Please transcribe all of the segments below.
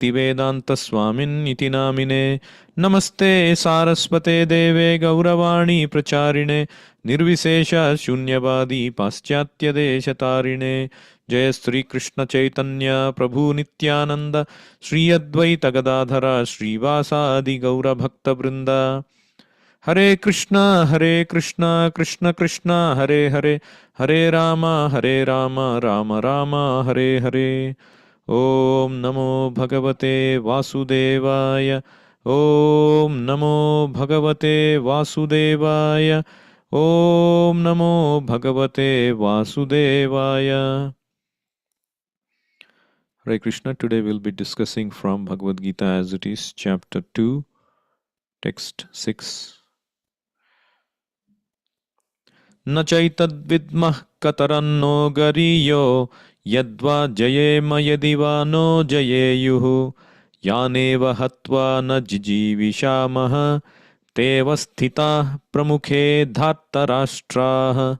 Vedanta Swamin iti namine Namaste Saraswate Deve Gauravani Pracharine Nirvisesha Shunyavadi Paschatya Deshatarine Jaya Sri Krishna Chaitanya Prabhu Nityananda Sri Advaita Gadadhara Srivasa Adi Gaura Bhakta Vrinda Hare Krishna Krishna Krishna Hare Hare Hare Rama Rama Rama Hare Hare Om Namo Bhagavate Vasudevaya Om Namo Bhagavate Vasudevaya Om Namo Bhagavate Vasudevaya. Hare Krishna. Today we'll be discussing from Bhagavad Gita as it is, chapter 2, text 6. न चैतद्विद्मः कतरन्नो गरीयो यद्वा जयेम यदि वा no जयेयुः यानेव हत्वा न जिजीविषामः तेव स्थिताः प्रमुखे धार्तराष्ट्राः.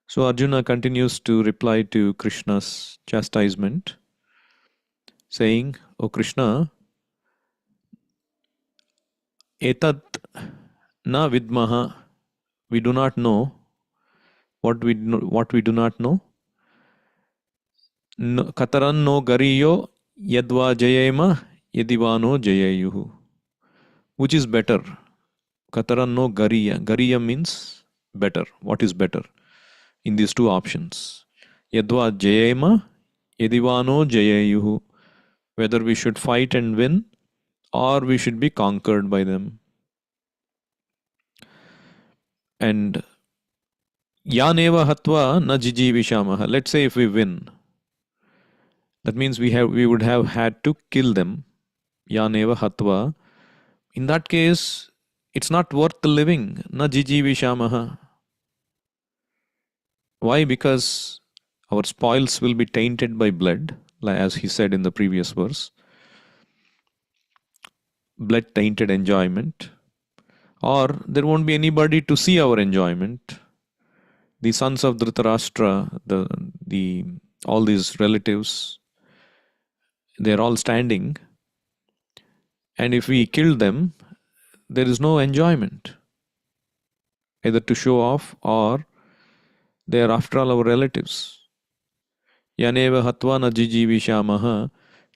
So Arjuna continues to reply to Krishna's chastisement, saying, O Krishna, etat na vidmaha, we do not know. What we do not know. Kataran no gariyo yadva jayema yadivano jayayuhu. Which is better? Kataran no gariya. Gariya means better. What is better in these two options? Yadva jayema yadivano jayayuhu. Whether we should fight and win or we should be conquered by them. And Yaneva hatva na jijivishamaha. Let's say if we win, that means we would have had to kill them. Yaneva hatva. In that case, it's not worth living. Na jijivishamaha. Why? Because our spoils will be tainted by blood, as he said in the previous verse. Blood tainted enjoyment. Or there won't be anybody to see our enjoyment. The sons of Dhritarashtra, all these relatives, they're all standing. And if we kill them, there is no enjoyment. Either to show off or they are after all our relatives. Yaneva hatva na jijivishamaha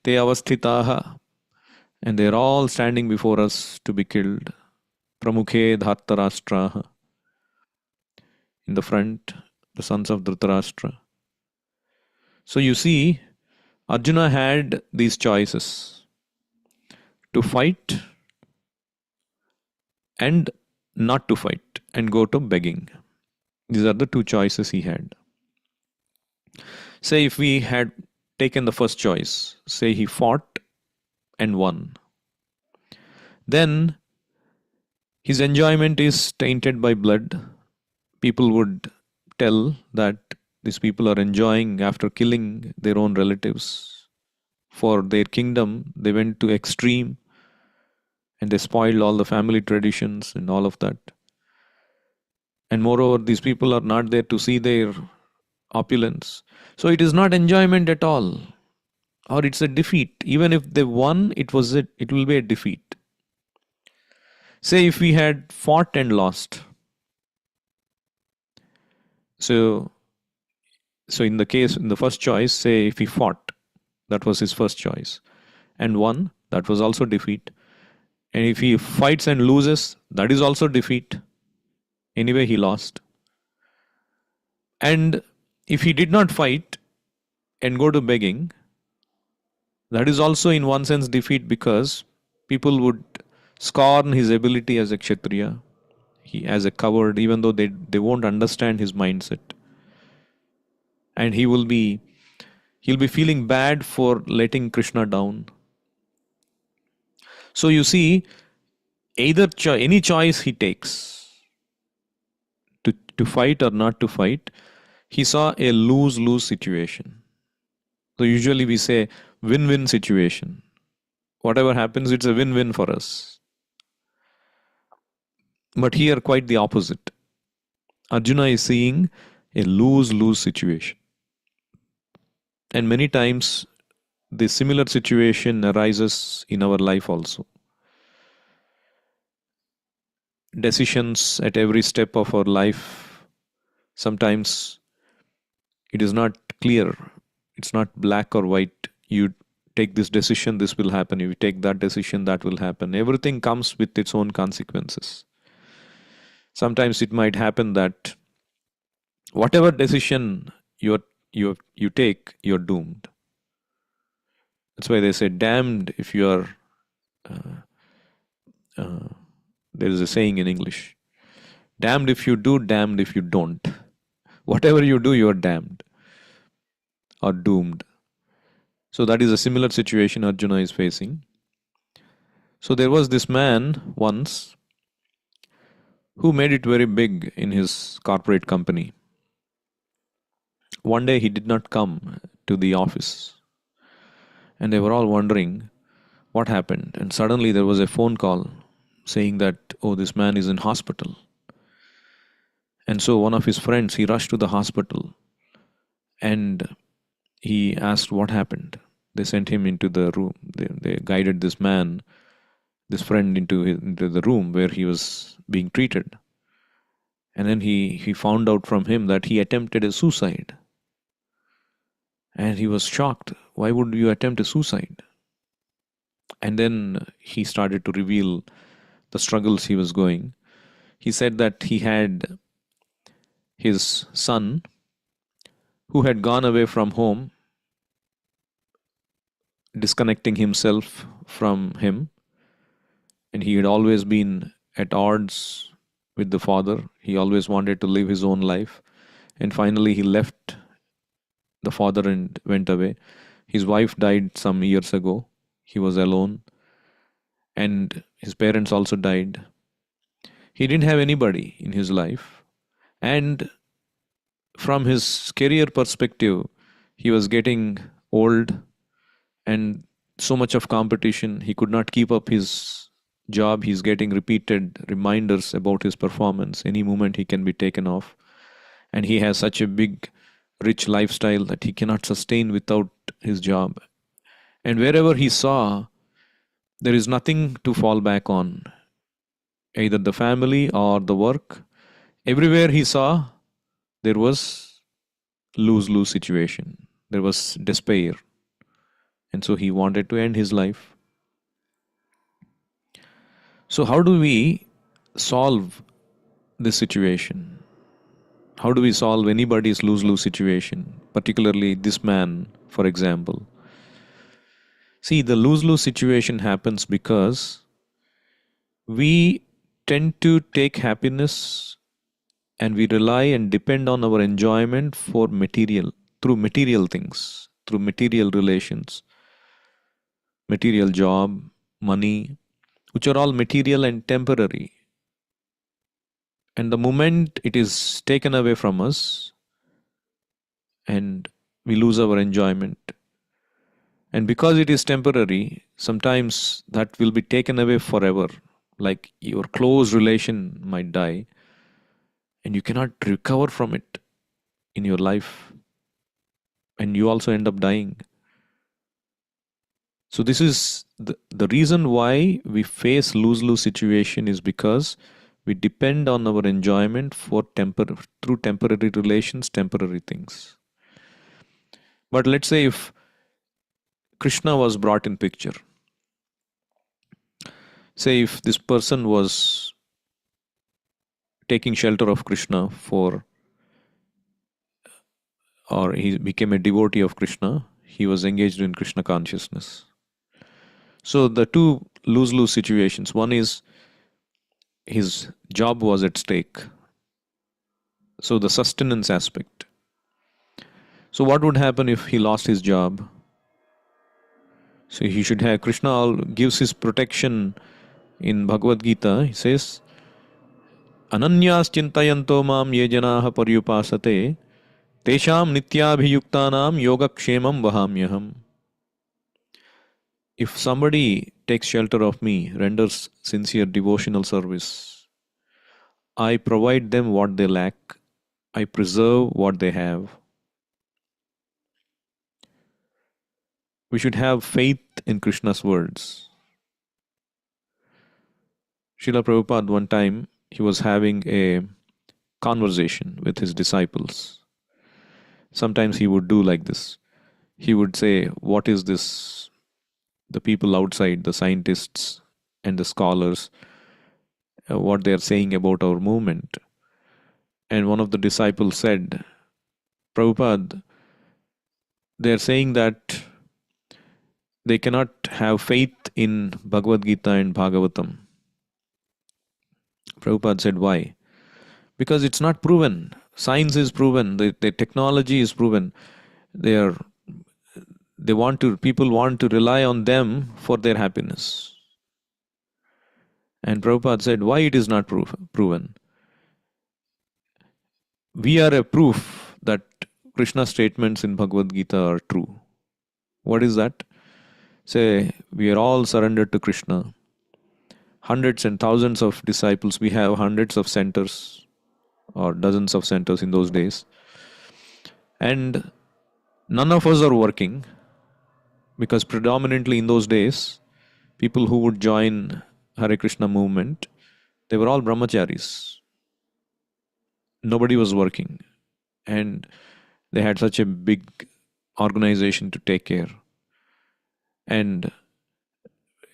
te avasthitaha. And they're all standing before us to be killed. Pramukhe dhartarashtraha. In the front, the sons of Dhritarashtra. So you see, Arjuna had these choices. To fight and not to fight and go to begging. These are the two choices he had. Say if we had taken the first choice, say he fought and won. Then his enjoyment is tainted by blood. People would tell that these people are enjoying after killing their own relatives. For their kingdom, they went to extreme and they spoiled all the family traditions and all of that. And moreover, these people are not there to see their opulence. So it is not enjoyment at all. Or it's a defeat. Even if they won, it will be a defeat. Say if we had fought and lost. So in the first choice, say if he fought, that was his first choice, and won, that was also defeat. And if he fights and loses, that is also defeat. Anyway, he lost. And if he did not fight and go to begging, that is also in one sense defeat, because people would scorn his ability as a Kshatriya, as a coward, even though they won't understand his mindset. And he'll be feeling bad for letting Krishna down. So you see, either any choice he takes, to fight or not to fight, he saw a lose-lose situation. So usually we say win-win situation. Whatever happens, it's a win-win for us. But here quite the opposite. Arjuna is seeing a lose-lose situation. And many times the similar situation arises in our life also. Decisions at every step of our life, sometimes it is not clear, it's not black or white. You take this decision, this will happen. You take that decision, that will happen. Everything comes with its own consequences. Sometimes it might happen that whatever decision you take, you're doomed. That's why they say, damned if you are. Uh, there is a saying in English: damned if you do, damned if you don't. Whatever you do, you're damned or doomed. So that is a similar situation Arjuna is facing. So there was this man once who made it very big in his corporate company. One day he did not come to the office, and they were all wondering what happened. And suddenly there was a phone call saying that, oh, this man is in hospital. And so one of his friends, he rushed to the hospital and he asked what happened. They sent him into the room. They guided this man, this friend, into the room where he was being treated. And then he found out from him that he attempted a suicide. And he was shocked. Why would you attempt a suicide? And then he started to reveal the struggles he was going. He said that he had his son who had gone away from home, disconnecting himself from him, and he had always been at odds with the father. He always wanted to live his own life, and finally he left the father and went away. His wife died some years ago. He was alone, and his parents also died. He didn't have anybody in his life, and from his career perspective, he was getting old and so much of competition. He could not keep up his job. He's getting repeated reminders about his performance. Any moment he can be taken off. And he has such a big, rich lifestyle that he cannot sustain without his job. And wherever he saw, there is nothing to fall back on, either the family or the work. Everywhere he saw, there was lose-lose situation. There was despair. And so he wanted to end his life. So how do we solve this situation? How do we solve anybody's lose-lose situation, particularly this man, for example? See, the lose-lose situation happens because we tend to take happiness and we rely and depend on our enjoyment for material, through material things, through material relations, material job, money, which are all material and temporary. And the moment it is taken away from us and we lose our enjoyment, and because it is temporary, sometimes that will be taken away forever. Like your close relation might die and you cannot recover from it in your life, and you also end up dying. So this is the reason why we face lose-lose situation is because we depend on our enjoyment for through temporary relations, temporary things. But let's say if Krishna was brought in picture, say if this person was taking shelter of Krishna or he became a devotee of Krishna, he was engaged in Krishna consciousness. So the two lose-lose situations, one is his job was at stake. So the sustenance aspect. So what would happen if he lost his job? So he should have, Krishna gives his protection in Bhagavad Gita. He says, Ananyas chintayanto mam ye janaha paryupasate tesham nityabhiyuktanam yogakshemam vahamyaham. If somebody takes shelter of me, renders sincere devotional service, I provide them what they lack, I preserve what they have. We should have faith in Krishna's words. Srila Prabhupada, one time, he was having a conversation with his disciples. Sometimes he would do like this. He would say, "What is this? The people outside, the scientists and the scholars, what they are saying about our movement?" And one of the disciples said, "Prabhupada, they are saying that they cannot have faith in Bhagavad Gita and Bhagavatam." Prabhupada said, "Why?" "Because it's not proven. Science is proven. The technology is proven. They are people want to rely on them for their happiness." And Prabhupada said, "Why it is not proven? We are a proof that Krishna's statements in Bhagavad Gita are true." What is that? Say, we are all surrendered to Krishna. Hundreds and thousands of disciples. We have hundreds of centers or dozens of centers in those days. And none of us are working, because predominantly in those days, people who would join Hare Krishna movement, they were all brahmacharis. Nobody was working. And they had such a big organization to take care. And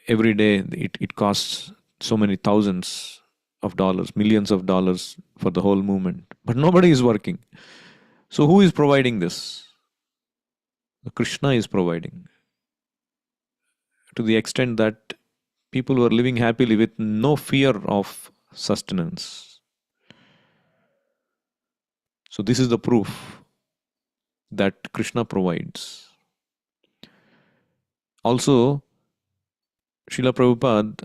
every day it costs so many thousands of dollars, millions of dollars for the whole movement. But nobody is working. So who is providing this? Krishna is providing. To the extent that people were living happily with no fear of sustenance. So this is the proof that Krishna provides. Also, Srila Prabhupada,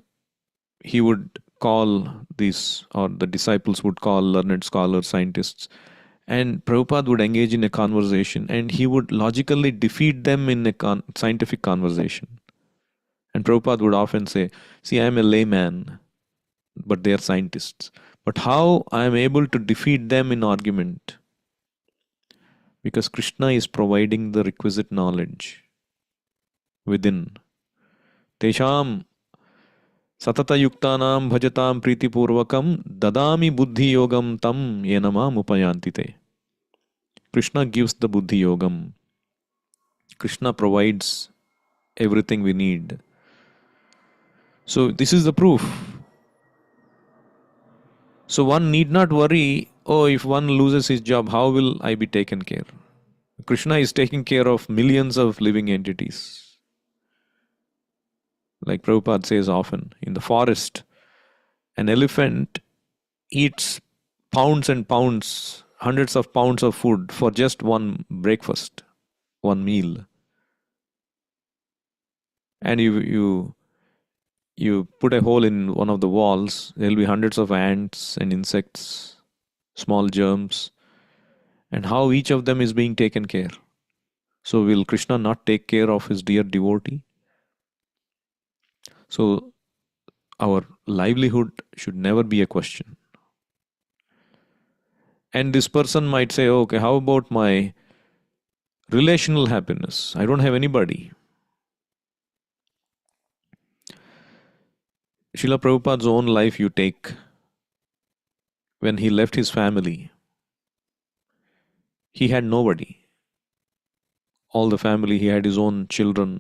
he would call these, or the disciples would call learned scholars, scientists, and Prabhupada would engage in a conversation and he would logically defeat them in a scientific conversation. And Prabhupada would often say, "See, I am a layman, but they are scientists. But how I am able to defeat them in argument? Because Krishna is providing the requisite knowledge within. Tesham satata yuktanam bhajatam pritipurvakam dadami buddhi yogam tam yenamam upayantite." Krishna gives the buddhi yogam. Krishna provides everything we need. So this is the proof. So one need not worry, "Oh, if one loses his job, how will I be taken care?" Krishna is taking care of millions of living entities. Like Prabhupada says often, in the forest, an elephant eats pounds and pounds, hundreds of pounds of food for just one breakfast, one meal. And you put a hole in one of the walls, there will be hundreds of ants and insects, small germs, and how each of them is being taken care. So will Krishna not take care of his dear devotee? So our livelihood should never be a question. And this person might say, "Okay, how about my relational happiness? I don't have anybody." Srila Prabhupada's own life you take. When he left his family, he had nobody. All the family, he had his own children,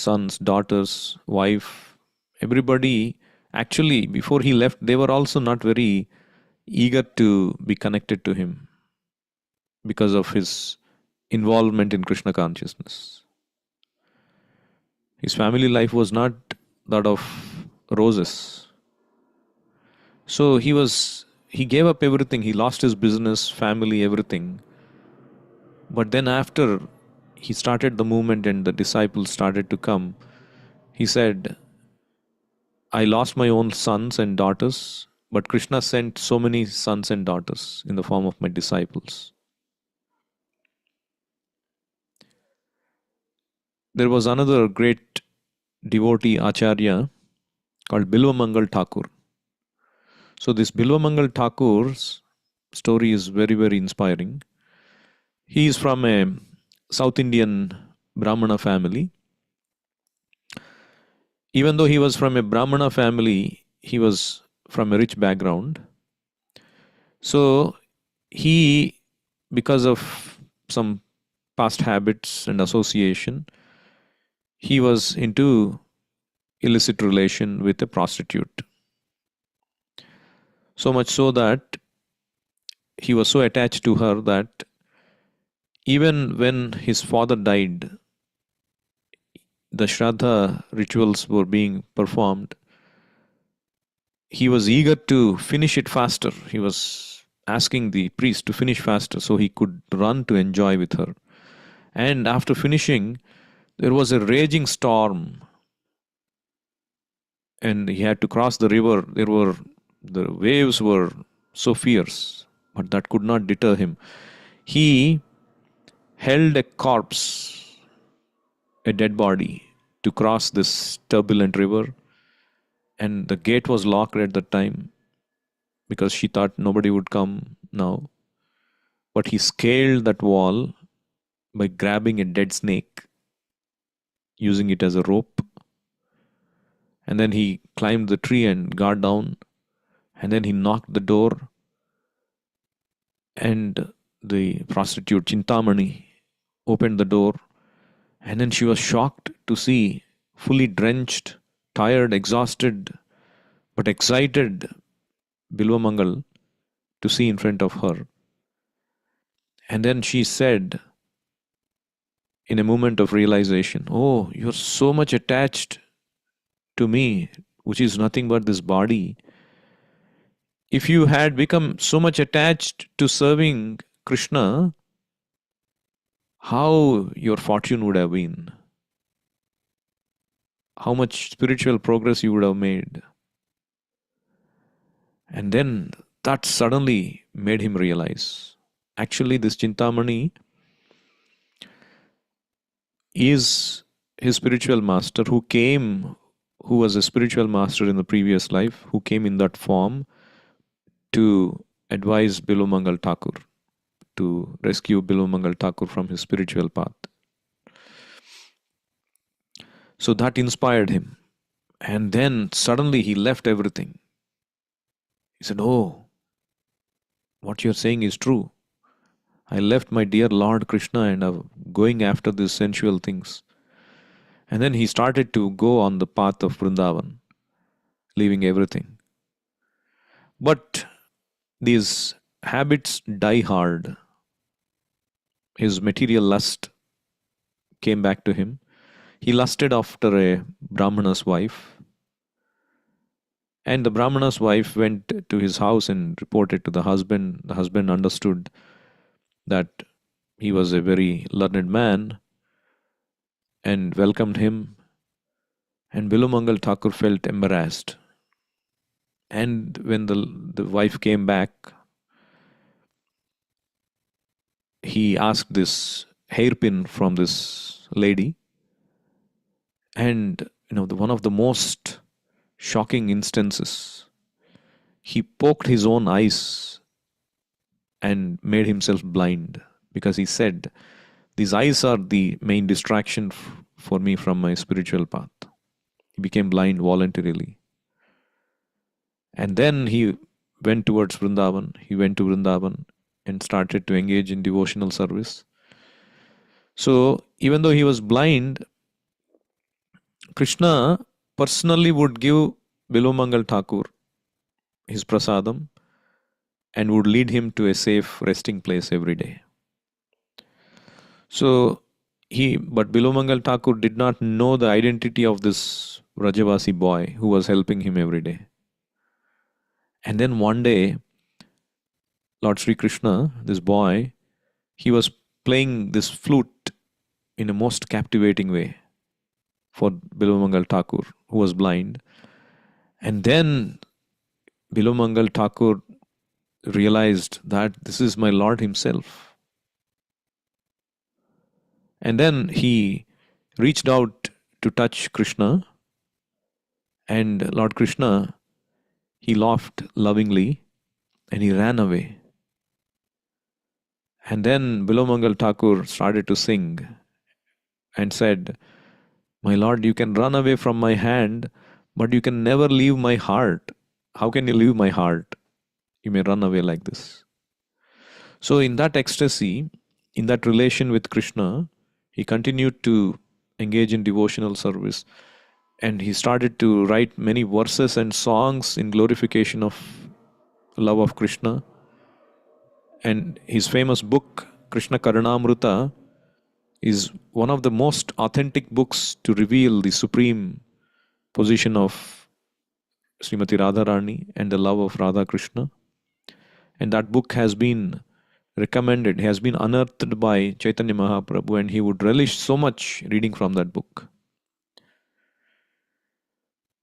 sons, daughters, wife, everybody. Actually, before he left, they were also not very eager to be connected to him because of his involvement in Krishna consciousness. His family life was not that of roses. So he gave up everything. He lost his business, family, everything. But then after he started the movement and the disciples started to come, he said, "I lost my own sons and daughters, but Krishna sent so many sons and daughters in the form of my disciples." There was another great devotee, Acharya, called Bilvamangal Thakur. So this Bilvamangal Thakur's story is very, very inspiring. He is from a South Indian Brahmana family. Even though he was from a Brahmana family, he was from a rich background. So he, because of some past habits and association, he was into illicit relation with a prostitute. So much so that he was so attached to her that even when his father died, the Shraddha rituals were being performed. He was eager to finish it faster. He was asking the priest to finish faster so he could run to enjoy with her. And after finishing, there was a raging storm, and he had to cross the river. The waves were so fierce, but that could not deter him. He held a corpse, a dead body, to cross this turbulent river, and the gate was locked at the time because she thought nobody would come now. But he scaled that wall by grabbing a dead snake, using it as a rope, and then he climbed the tree and got down, and then he knocked the door, and the prostitute Chintamani opened the door, and then she was shocked to see fully drenched, tired, exhausted, but excited Bilvamangal to see in front of her. And then she said, in a moment of realization, "Oh, you're so much attached to me, which is nothing but this body. If you had become so much attached to serving Krishna, how your fortune would have been, how much spiritual progress you would have made." And then that suddenly made him realize, actually, this Chintamani is his spiritual master who was a spiritual master in the previous life, who came in that form to advise Bilumangal Thakur, to rescue Bilumangal Thakur from his spiritual path. So that inspired him. And then suddenly he left everything. He said, "Oh, what you're saying is true. I left my dear Lord Krishna and I'm going after these sensual things." And then he started to go on the path of Vrindavan, leaving everything. But these habits die hard. His material lust came back to him. He lusted after a Brahmana's wife. And the Brahmana's wife went to his house and reported to the husband. The husband understood that he was a very learned man and welcomed him. And Bilumangal Thakur felt embarrassed. And when the wife came back, he asked this hairpin from this lady. And one of the most shocking instances, he poked his own eyes and made himself blind, because he said, "These eyes are the main distraction for me from my spiritual path." He became blind voluntarily. And then he went towards Vrindavan. He went to Vrindavan and started to engage in devotional service. So even though he was blind, Krishna personally would give Bilumangal Thakur his prasadam and would lead him to a safe resting place every day. But Bilumangal Thakur did not know the identity of this Rajavasi boy who was helping him every day. And then one day, Lord Sri Krishna, this boy, he was playing this flute in a most captivating way for Bilumangal Thakur, who was blind. And then Bilumangal Thakur realized that this is my Lord himself. And then he reached out to touch Krishna, and Lord Krishna, he laughed lovingly and he ran away. And then Bilumangal Thakur started to sing and said, "My Lord, you can run away from my hand, but you can never leave my heart. How can you leave my heart? You may run away like this." So, in that ecstasy, in that relation with Krishna, he continued to engage in devotional service, and he started to write many verses and songs in glorification of love of Krishna. And his famous book, Krishna Karunamrita, is one of the most authentic books to reveal the supreme position of Srimati Radharani and the love of Radha Krishna. And that book has been recommended, has been unearthed by Chaitanya Mahaprabhu, and he would relish so much reading from that book.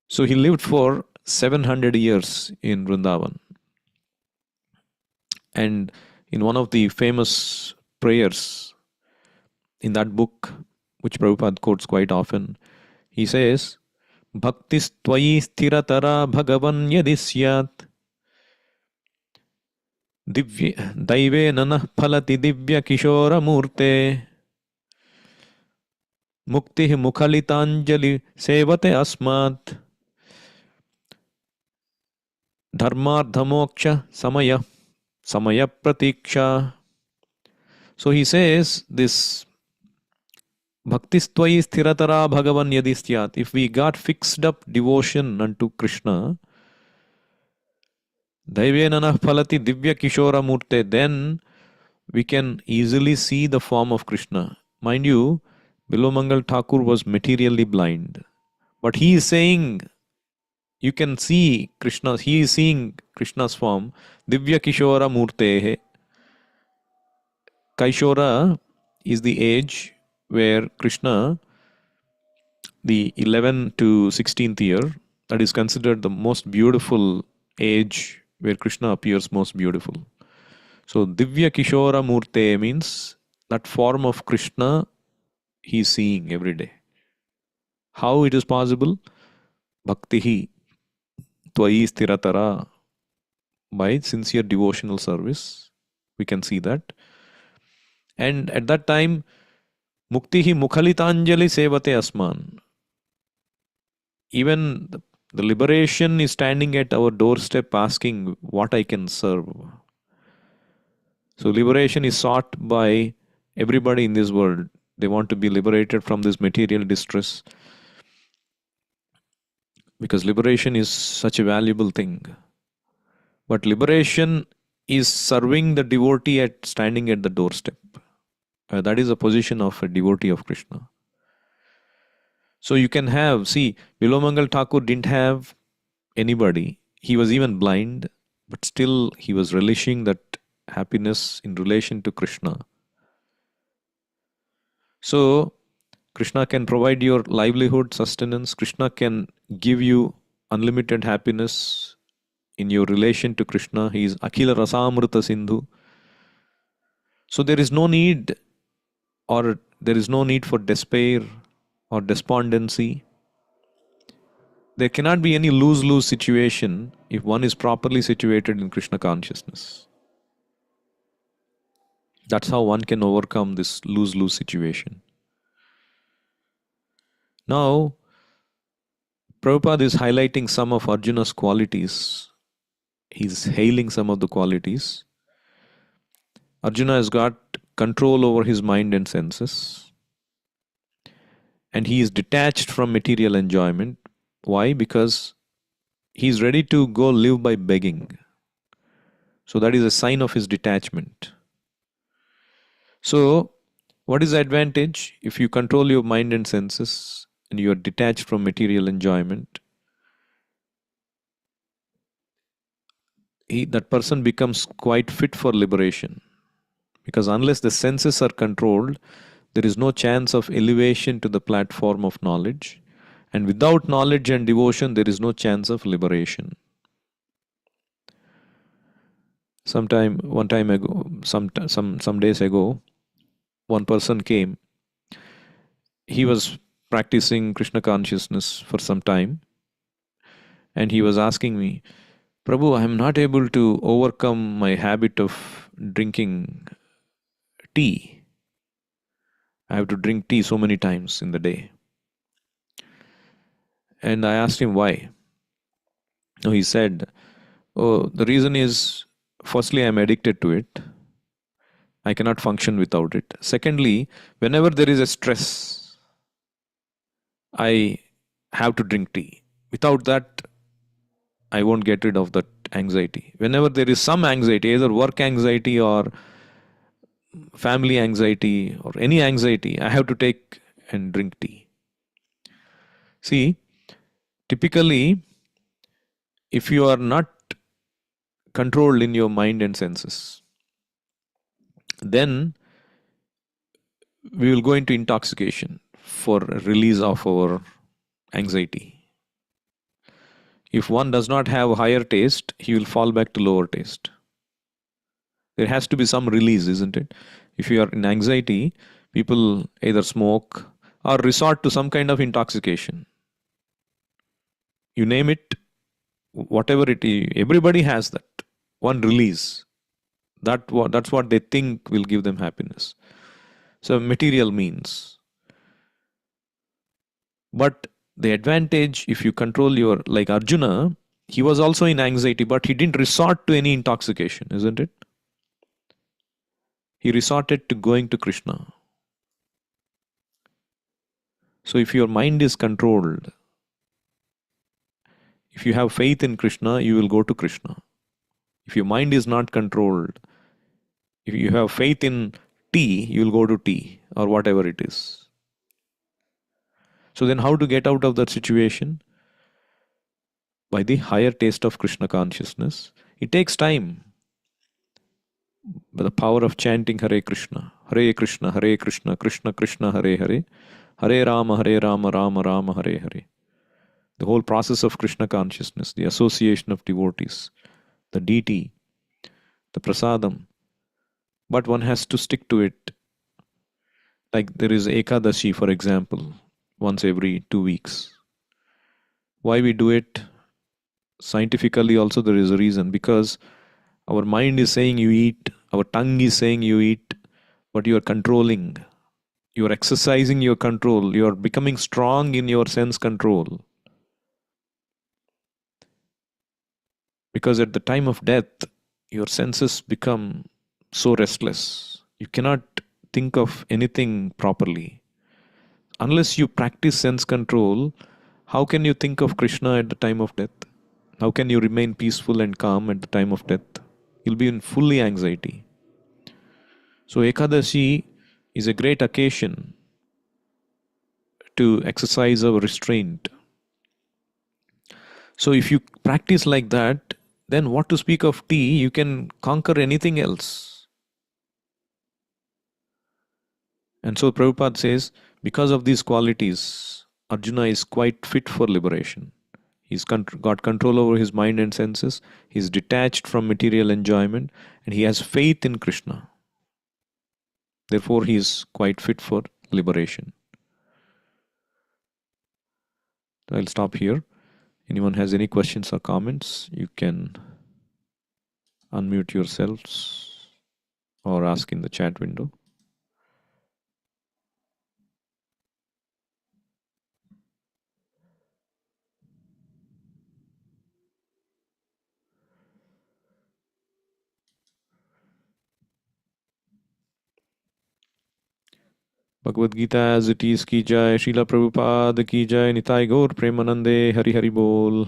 So he lived for 700 years in Vrindavan. And in one of the famous prayers in that book, which Prabhupada quotes quite often, he says, "Bhaktis tvayi sthiratara bhagavan yadi syat daive nanah phalati divya kishora murte mukti mukhalitanjali sevate asmat dharmardhamoksha samaya pratiksha." So he says this Bhaktistvai sthiratara bhagavan yadistyat. If we got fixed up devotion unto Krishna, daivenana phalati divya kishora murte, then we can easily see the form of Krishna. Mind you, Bilomangal Thakur was materially blind. But he is saying you can see Krishna, he is seeing Krishna's form. Divya kishora murte. Kaishora is the age where Krishna, the 11th to 16th year, that is considered the most beautiful age where Krishna appears most beautiful. So Divya Kishora Murte means that form of Krishna he is seeing every day. How it is possible? Bhaktihi Tvayi Sthiratara. By sincere devotional service, we can see that. And at that time, Muktihi Mukhalitanjali Sevate Asman. Even the liberation is standing at our doorstep asking what I can serve. So liberation is sought by everybody in this world. They want to be liberated from this material distress, because liberation is such a valuable thing. But liberation is serving the devotee at standing at the doorstep. That is a position of a devotee of Krishna. So you can have, see, Bilomangal Thakur didn't have anybody. He was even blind, but still he was relishing that happiness in relation to Krishna. So Krishna can provide your livelihood, sustenance. Krishna can give you unlimited happiness in your relation to Krishna. He is Akhila Rasamrita Sindhu. So there is no need for despair or despondency. There cannot be any lose-lose situation if one is properly situated in Krishna consciousness. That's how one can overcome this lose-lose situation. Now, Prabhupada is highlighting some of Arjuna's qualities. He's hailing some of the qualities. Arjuna has got control over his mind and senses. And he is detached from material enjoyment. Why? Because he is ready to go live by begging. So that is a sign of his detachment. So, what is the advantage? If you control your mind and senses and you are detached from material enjoyment, that person becomes quite fit for liberation. Because unless the senses are controlled, there is no chance of elevation to the platform of knowledge. And without knowledge and devotion, there is no chance of liberation. Some days ago, one person came. He was practicing Krishna consciousness for some time. And he was asking me, "Prabhu, I am not able to overcome my habit of drinking tea. I have to drink tea so many times in the day. And I asked him why. No, he said, oh, the reason is firstly, I'm addicted to it. I cannot function without it. Secondly, whenever there is a stress, I have to drink tea. Without that, I won't get rid of that anxiety. Whenever there is some anxiety, either work anxiety or family anxiety or any anxiety, I have to take and drink tea. See, typically, if you are not controlled in your mind and senses, then we will go into intoxication for release of our anxiety. If one does not have higher taste, he will fall back to lower taste. There has to be some release, isn't it? If you are in anxiety, people either smoke or resort to some kind of intoxication. You name it, whatever it is, everybody has that one release. That's what they think will give them happiness. So material means. But the advantage, if you control your, like Arjuna, he was also in anxiety, but he didn't resort to any intoxication, isn't it? He resorted to going to Krishna. So if your mind is controlled, if you have faith in Krishna, you will go to Krishna. If your mind is not controlled, if you have faith in tea, you will go to tea or whatever it is. So then how to get out of that situation? By the higher taste of Krishna consciousness. It takes time. By the power of chanting Hare Krishna, Hare Krishna, Hare Krishna, Krishna Krishna, Hare Hare, Hare Rama, Rama Rama, Hare Hare. The whole process of Krishna consciousness, the association of devotees, the deity, the prasadam. But one has to stick to it. Like there is Ekadashi, for example, once every 2 weeks. Why we do it? Scientifically also there is a reason, because our mind is saying you eat, our tongue is saying you eat, but you are controlling. You are exercising your control. You are becoming strong in your sense control. Because at the time of death, your senses become so restless. You cannot think of anything properly. Unless you practice sense control, how can you think of Krishna at the time of death? How can you remain peaceful and calm at the time of death? You'll be in fully anxiety. So Ekadashi is a great occasion to exercise our restraint. So if you practice like that, then what to speak of tea, you can conquer anything else. And so Prabhupada says, because of these qualities, Arjuna is quite fit for liberation. He's got control over his mind and senses. He's detached from material enjoyment, and he has faith in Krishna. Therefore, he is quite fit for liberation. So I'll stop here. Anyone has any questions or comments, you can unmute yourselves or ask in the chat window. Bhagavad Gita as it is ki jai, Srila Prabhupada ki jai, Nitai Gaur Premanande, Hari Hari Bol.